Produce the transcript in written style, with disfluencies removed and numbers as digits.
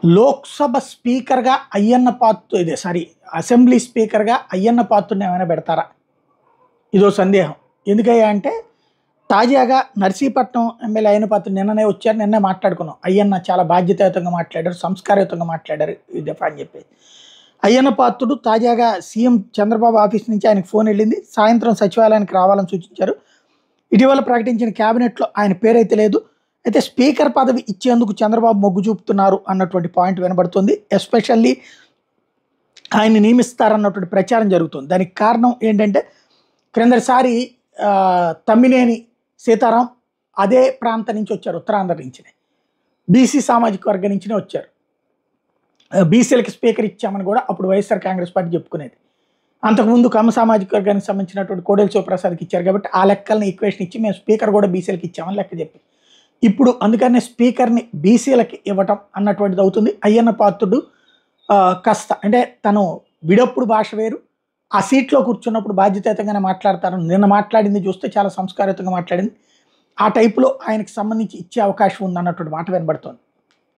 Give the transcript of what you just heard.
లోక్సభ స్పీకర్గా అయ్యన్న పాత్ర ఇదే సారీ అసెంబ్లీ స్పీకర్గా అయ్యన్న పాత్రుని ఏమైనా పెడతారా? ఇదో సందేహం. ఎందుకయ్యా అంటే తాజాగా నర్సీపట్నం ఎమ్మెల్యే అయ్యన్న పాత్రుడు నిన్ననే వచ్చారు, నిన్నే మాట్లాడుకున్నాం. అయ్యన్న చాలా బాధ్యతాయుతంగా మాట్లాడారు, సంస్కారయుతంగా మాట్లాడారు ఈ దఫా అని చెప్పి. అయ్యన్న పాత్రుడు తాజాగా సీఎం చంద్రబాబు ఆఫీస్ నుంచి ఆయనకు ఫోన్ వెళ్ళింది. సాయంత్రం సచివాలయానికి రావాలని సూచించారు. ఇటీవల ప్రకటించిన క్యాబినెట్లో ఆయన పేరైతే లేదు. అయితే స్పీకర్ పదవి ఇచ్చేందుకు చంద్రబాబు మొగ్గు చూపుతున్నారు అన్నటువంటి పాయింట్ వినబడుతుంది. ఎస్పెషల్లీ ఆయన నియమిస్తారన్నటువంటి ప్రచారం జరుగుతుంది. దానికి కారణం ఏంటంటే క్రిందటిసారి తమ్మినేని సీతారాం అదే ప్రాంతం నుంచి వచ్చారు, ఉత్తరాంధ్ర నుంచినే, బీసీ సామాజిక వర్గం నుంచినే వచ్చారు. బీసీలకి స్పీకర్ ఇచ్చామని కూడా అప్పుడు వైఎస్ఆర్ కాంగ్రెస్ పార్టీ చెప్పుకునేది. అంతకుముందు కమ్మ సామాజిక వర్గానికి సంబంధించినటువంటి కోడెల శివప్రసాద్కి ఇచ్చారు కాబట్టి ఆ లెక్కల్ని ఈక్వేషన్ ఇచ్చి మేము స్పీకర్ కూడా బీసీలకి ఇచ్చామని లెక్క చెప్పి ఇప్పుడు అందుకనే స్పీకర్ని బీసీలకి ఇవ్వటం అన్నటువంటిది అవుతుంది. అయ్యన్న పాత్రుడు కాస్త అంటే తను విడప్పుడు భాష వేరు, ఆ సీట్లో కూర్చున్నప్పుడు బాధ్యతాయుతంగానే మాట్లాడతారు. నిన్న మాట్లాడింది చూస్తే చాలా సంస్కారయుతంగా మాట్లాడింది. ఆ టైపులో ఆయనకి సంబంధించి ఇచ్చే అవకాశం ఉంది అన్నటువంటి మాట వినబడుతోంది.